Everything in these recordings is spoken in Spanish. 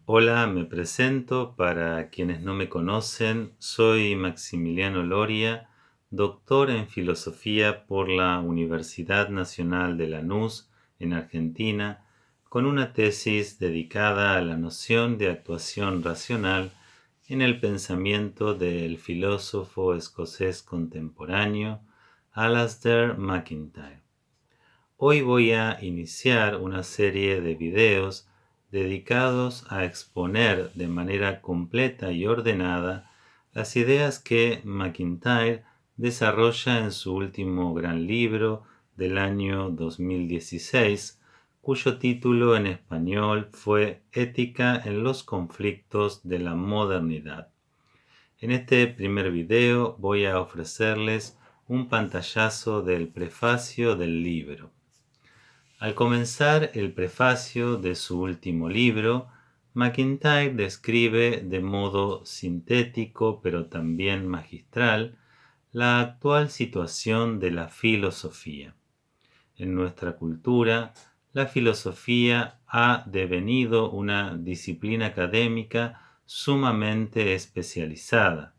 Hola, me presento. Para quienes no me conocen, soy Maximiliano Loria, doctor en filosofía por la Universidad Nacional de Lanús, en Argentina, con una tesis dedicada a la noción de actuación racional en el pensamiento del filósofo escocés contemporáneo Alasdair MacIntyre. Hoy voy a iniciar una serie de videos dedicados a exponer de manera completa y ordenada las ideas que MacIntyre desarrolla en su último gran libro del año 2016, cuyo título en español fue Ética en los conflictos de la modernidad. En este primer video voy a ofrecerles un pantallazo del prefacio del libro. Al comenzar el prefacio de su último libro, MacIntyre describe de modo sintético pero también magistral la actual situación de la filosofía. En nuestra cultura, la filosofía ha devenido una disciplina académica sumamente especializada.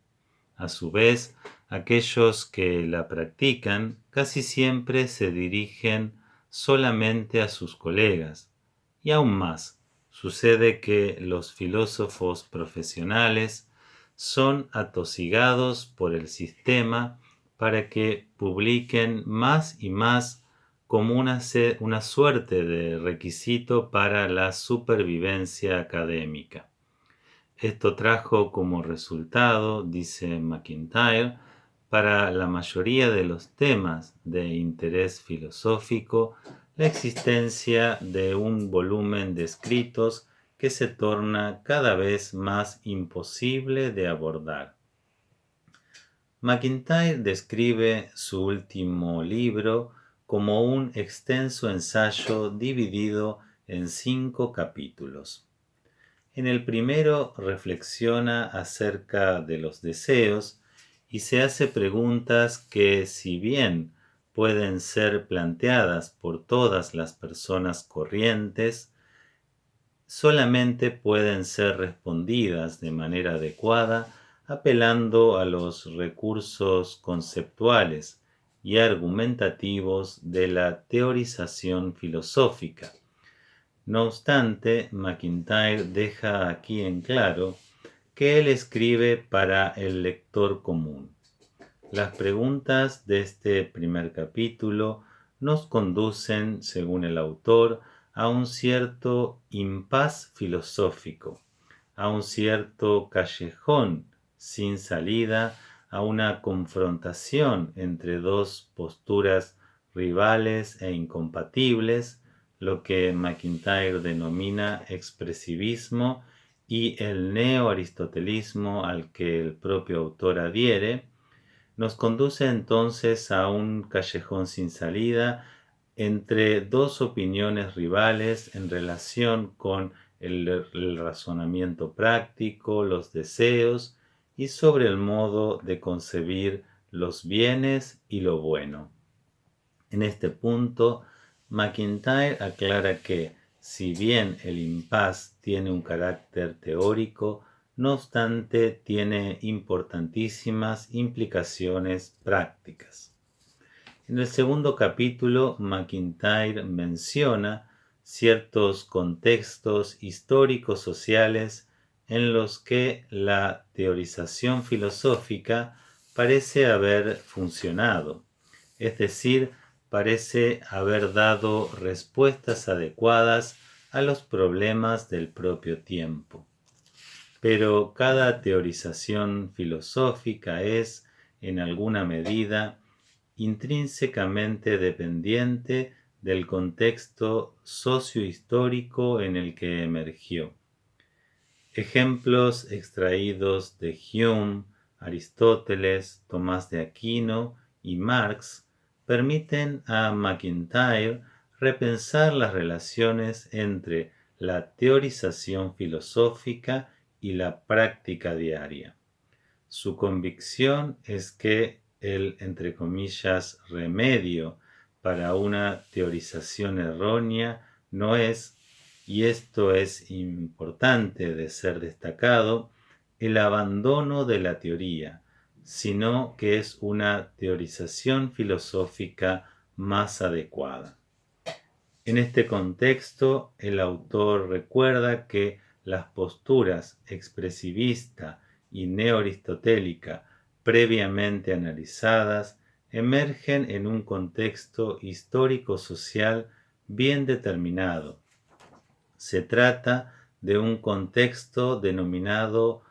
A su vez, aquellos que la practican casi siempre se dirigen solamente a sus colegas. Y aún más, sucede que los filósofos profesionales son atosigados por el sistema para que publiquen más y más como una suerte de requisito para la supervivencia académica. Esto trajo como resultado, dice MacIntyre, para la mayoría de los temas de interés filosófico, la existencia de un volumen de escritos que se torna cada vez más imposible de abordar. MacIntyre describe su último libro como un extenso ensayo dividido en 5 capítulos. En el primero reflexiona acerca de los deseos y se hace preguntas que, si bien pueden ser planteadas por todas las personas corrientes, solamente pueden ser respondidas de manera adecuada apelando a los recursos conceptuales y argumentativos de la teorización filosófica. No obstante, MacIntyre deja aquí en claro que él escribe para el lector común. Las preguntas de este primer capítulo nos conducen, según el autor, a un cierto impas filosófico, a un cierto callejón sin salida, a una confrontación entre dos posturas rivales e incompatibles, lo que MacIntyre denomina expresivismo y el neo-aristotelismo al que el propio autor adhiere, nos conduce entonces a un callejón sin salida entre dos opiniones rivales en relación con el razonamiento práctico, los deseos y sobre el modo de concebir los bienes y lo bueno. En este punto, MacIntyre aclara que, si bien el impas tiene un carácter teórico, no obstante tiene importantísimas implicaciones prácticas. En el segundo capítulo, MacIntyre menciona ciertos contextos históricos sociales en los que la teorización filosófica parece haber funcionado, es decir, parece haber dado respuestas adecuadas a los problemas del propio tiempo. Pero cada teorización filosófica es, en alguna medida, intrínsecamente dependiente del contexto sociohistórico en el que emergió. Ejemplos extraídos de Hume, Aristóteles, Tomás de Aquino y Marx permiten a MacIntyre repensar las relaciones entre la teorización filosófica y la práctica diaria. Su convicción es que el, entre comillas, remedio para una teorización errónea no es y esto es importante de ser destacado, el abandono de la teoría, sino que es una teorización filosófica más adecuada. En este contexto, el autor recuerda que las posturas expresivista y neoaristotélica previamente analizadas emergen en un contexto histórico-social bien determinado. Se trata de un contexto denominado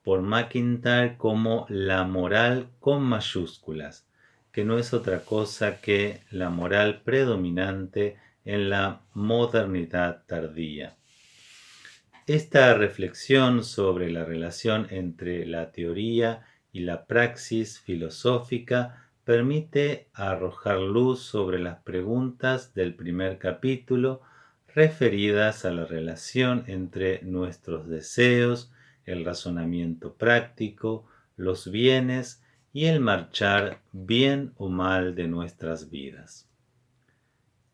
por MacIntyre como la moral con mayúsculas, que no es otra cosa que la moral predominante en la modernidad tardía. Esta reflexión sobre la relación entre la teoría y la praxis filosófica permite arrojar luz sobre las preguntas del primer capítulo referidas a la relación entre nuestros deseos, el razonamiento práctico, los bienes y el marchar bien o mal de nuestras vidas.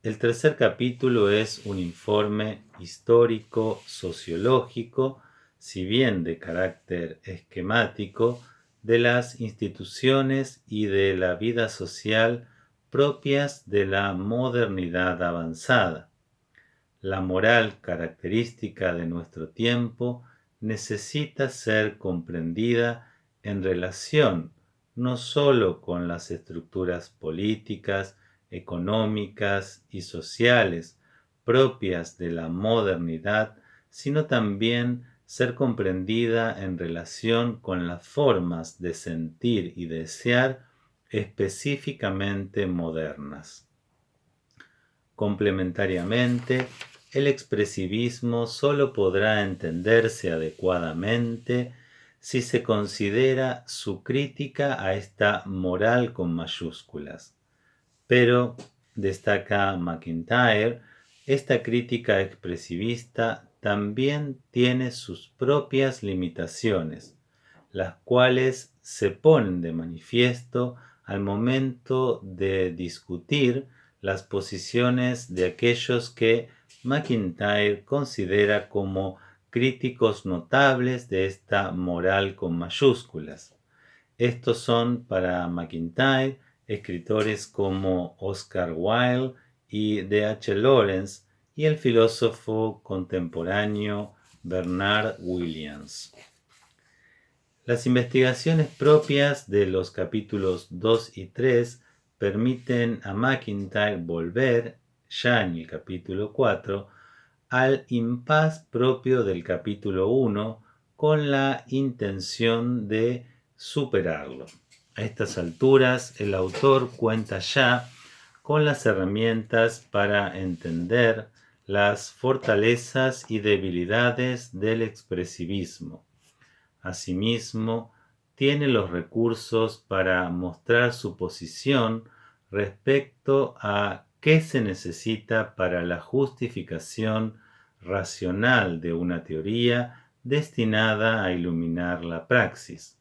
El tercer capítulo es un informe histórico-sociológico, si bien de carácter esquemático, de las instituciones y de la vida social propias de la modernidad avanzada. La moral característica de nuestro tiempo necesita ser comprendida en relación no sólo con las estructuras políticas, económicas y sociales propias de la modernidad, sino también ser comprendida en relación con las formas de sentir y desear específicamente modernas. Complementariamente, el expresivismo sólo podrá entenderse adecuadamente si se considera su crítica a esta moral con mayúsculas. Pero, destaca MacIntyre, esta crítica expresivista también tiene sus propias limitaciones, las cuales se ponen de manifiesto al momento de discutir las posiciones de aquellos que MacIntyre considera como críticos notables de esta moral con mayúsculas. Estos son para MacIntyre escritores como Oscar Wilde y D.H. Lawrence y el filósofo contemporáneo Bernard Williams. Las investigaciones propias de los capítulos 2 y 3 permiten a MacIntyre volver, ya en el capítulo 4, al impas propio del capítulo 1 con la intención de superarlo. A estas alturas, el autor cuenta ya con las herramientas para entender las fortalezas y debilidades del expresivismo. Asimismo, tiene los recursos para mostrar su posición respecto a qué se necesita para la justificación racional de una teoría destinada a iluminar la praxis.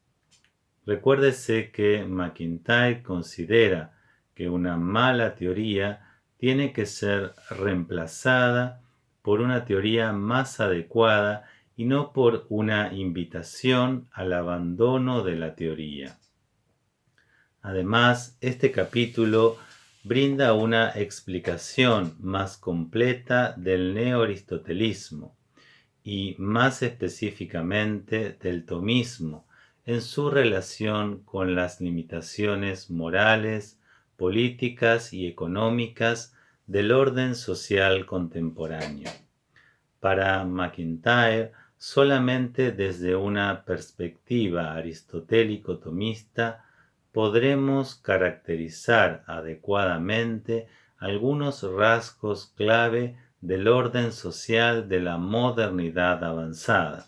Recuérdese que MacIntyre considera que una mala teoría tiene que ser reemplazada por una teoría más adecuada y no por una invitación al abandono de la teoría. Además, este capítulo brinda una explicación más completa del neoaristotelismo y más específicamente del tomismo en su relación con las limitaciones morales, políticas y económicas del orden social contemporáneo. Para MacIntyre, solamente desde una perspectiva aristotélico-tomista podremos caracterizar adecuadamente algunos rasgos clave del orden social de la modernidad avanzada.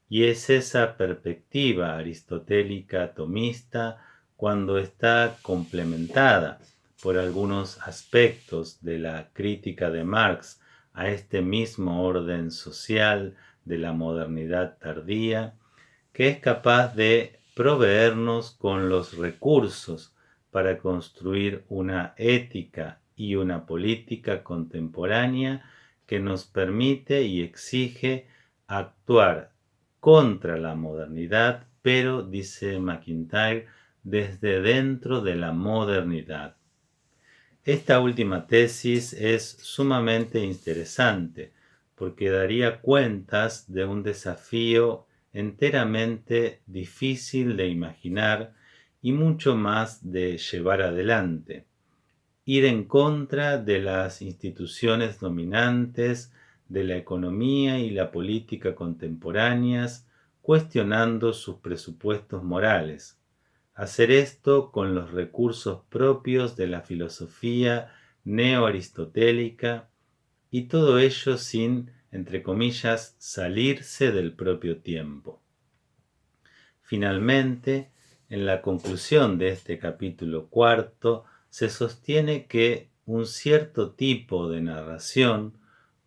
Y es esa perspectiva aristotélica tomista cuando está complementada por algunos aspectos de la crítica de Marx a este mismo orden social de la modernidad tardía, que es capaz de proveernos con los recursos para construir una ética y una política contemporánea que nos permite y exige actuar contra la modernidad, pero, dice MacIntyre, desde dentro de la modernidad. Esta última tesis es sumamente interesante porque daría cuentas de un desafío enteramente difícil de imaginar y mucho más de llevar adelante. Ir en contra de las instituciones dominantes de la economía y la política contemporáneas, cuestionando sus presupuestos morales. Hacer esto con los recursos propios de la filosofía neoaristotélica y todo ello sin, entre comillas, salirse del propio tiempo. Finalmente, en la conclusión de este capítulo cuarto, se sostiene que un cierto tipo de narración,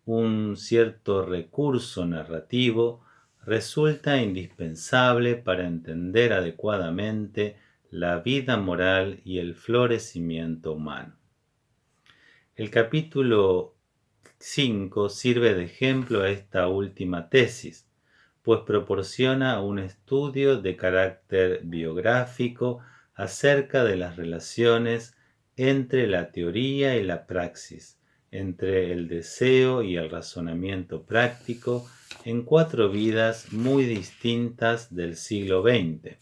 un cierto recurso narrativo, resulta indispensable para entender adecuadamente la vida moral y el florecimiento humano. El capítulo 5 sirve de ejemplo a esta última tesis, pues proporciona un estudio de carácter biográfico acerca de las relaciones entre la teoría y la praxis, entre el deseo y el razonamiento práctico en 4 vidas muy distintas del siglo XX.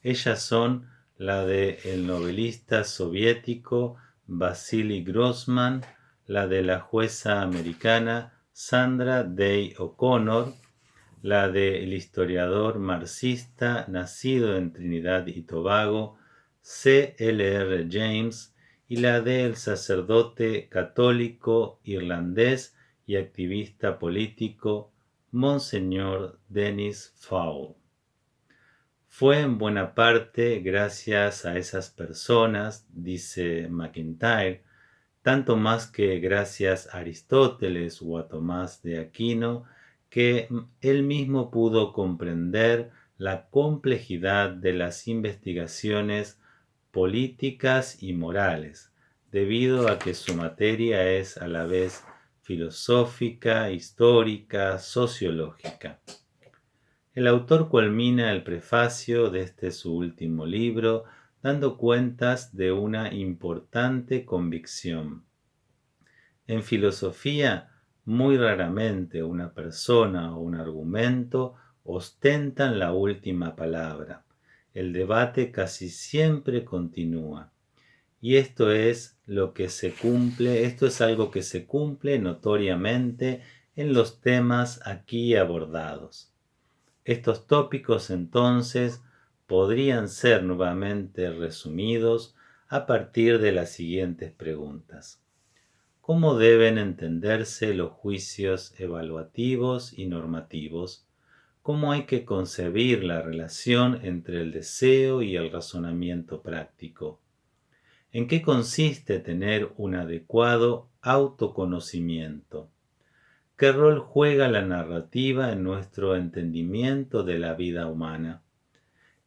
Ellas son la de el novelista soviético Vasily Grossman, la de la jueza americana Sandra Day O'Connor, la del historiador marxista nacido en Trinidad y Tobago, C.L.R. James, y la del sacerdote católico irlandés y activista político Monseñor Dennis Fowle. Fue en buena parte gracias a esas personas, dice MacIntyre, tanto más que gracias a Aristóteles o a Tomás de Aquino, que él mismo pudo comprender la complejidad de las investigaciones políticas y morales, debido a que su materia es a la vez filosófica, histórica, sociológica. El autor culmina el prefacio de este su último libro dando cuentas de una importante convicción. En filosofía, muy raramente una persona o un argumento ostentan la última palabra. El debate casi siempre continúa. Y esto es algo que se cumple notoriamente en los temas aquí abordados. Estos tópicos entonces podrían ser nuevamente resumidos a partir de las siguientes preguntas. ¿Cómo deben entenderse los juicios evaluativos y normativos? ¿Cómo hay que concebir la relación entre el deseo y el razonamiento práctico? ¿En qué consiste tener un adecuado autoconocimiento? ¿Qué rol juega la narrativa en nuestro entendimiento de la vida humana?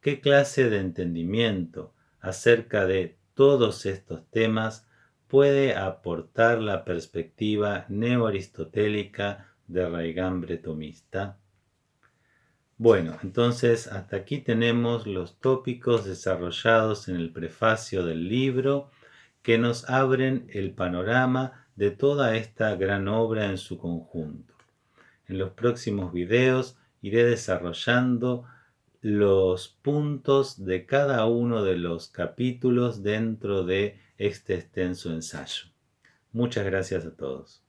¿Qué clase de entendimiento acerca de todos estos temas puede aportar la perspectiva neoaristotélica de raigambre tomista? Bueno, entonces hasta aquí tenemos los tópicos desarrollados en el prefacio del libro que nos abren el panorama de toda esta gran obra en su conjunto. En los próximos videos iré desarrollando los puntos de cada uno de los capítulos dentro de este extenso ensayo. Muchas gracias a todos.